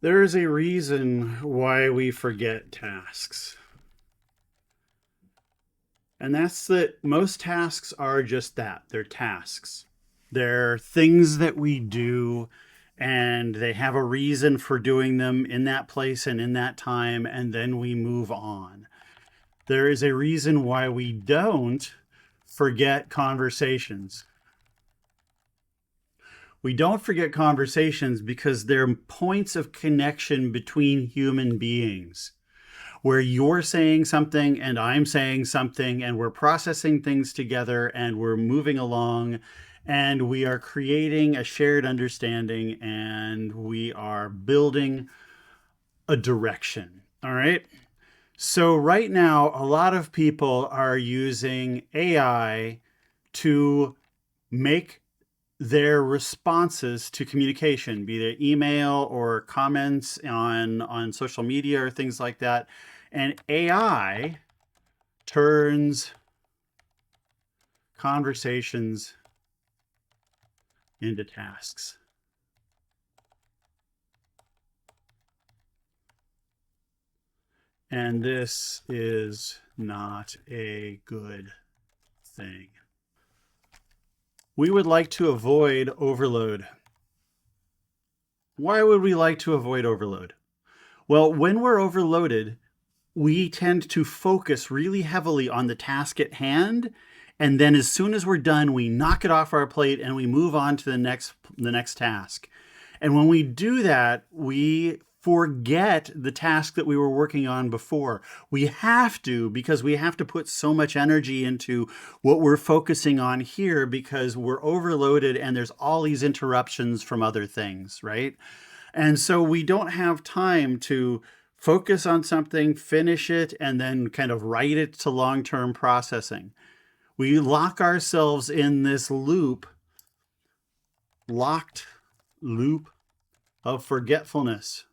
There is a reason why we forget tasks. And that's that most tasks are just that. They're tasks. They're things that we do, and they have a reason for doing them in that place and in that time, and then we move on. There is a reason why we don't forget conversations. We don't forget conversations because they're points of connection between human beings, where you're saying something and I'm saying something, and we're processing things together and we're moving along, and we are creating a shared understanding, and we are building a direction. All right. So, right now, a lot of people are using AI to make their responses to communication, be they email or comments on social media or things like that. And AI turns conversations into tasks. And this is not a good thing. We would like to avoid overload. Why would we like to avoid overload? Well, when we're overloaded, we tend to focus really heavily on the task at hand. And then as soon as we're done, we knock it off our plate and we move on to the next task. And when we do that, we forget the task that we were working on before. We have to, because we have to put so much energy into what we're focusing on here, because we're overloaded and there's all these interruptions from other things, right? And so we don't have time to focus on something, finish it, and then kind of write it to long-term processing. We lock ourselves in this locked loop of forgetfulness.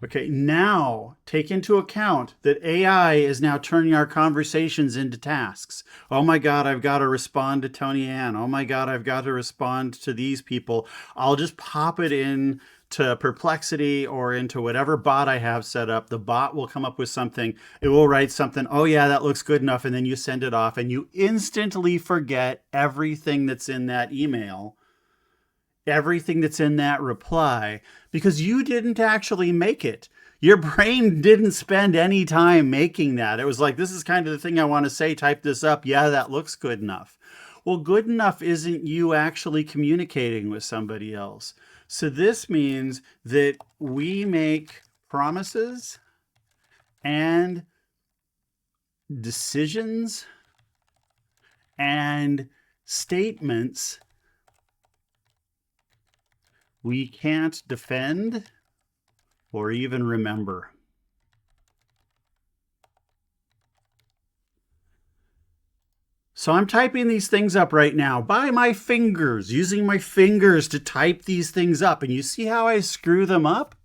Okay, now take into account that AI is now turning our conversations into tasks. Oh my God, I've got to respond to Tony Ann. Oh my God, I've got to respond to these people. I'll just pop it in to Perplexity or into whatever bot I have set up. The bot will come up with something. It will write something. Oh yeah, that looks good enough. And then you send it off and you instantly forget everything that's in that email, everything that's in that reply, because you didn't actually make it. Your brain didn't spend any time making that. It was like, this is kind of the thing I want to say, type this up. Yeah, that looks good enough. Well, good enough isn't you actually communicating with somebody else. So this means that we make promises and decisions and statements we can't defend or even remember. So I'm typing these things up right now by my fingers, using my fingers to type these things up. And you see how I screw them up?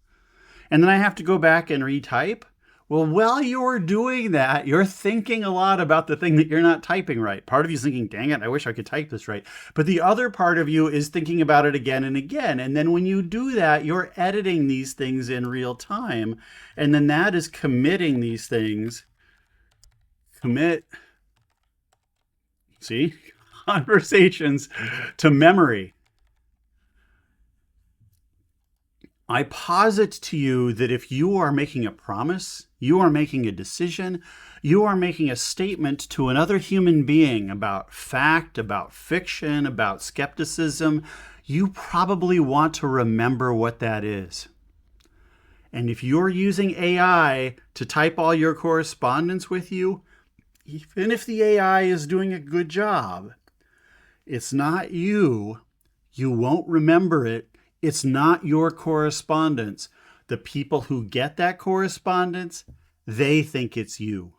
And then I have to go back and retype. Well, while you're doing that, you're thinking a lot about the thing that you're not typing right. Part of you is thinking, dang it, I wish I could type this right. But the other part of you is thinking about it again and again. And then when you do that, you're editing these things in real time. And then that is committing these things. Conversations to memory. I posit to you that if you are making a promise, you are making a decision, you are making a statement to another human being about fact, about fiction, about skepticism, you probably want to remember what that is. And if you're using AI to type all your correspondence with you, even if the AI is doing a good job, it's not you. You won't remember it. It's not your correspondence. The people who get that correspondence, they think it's you.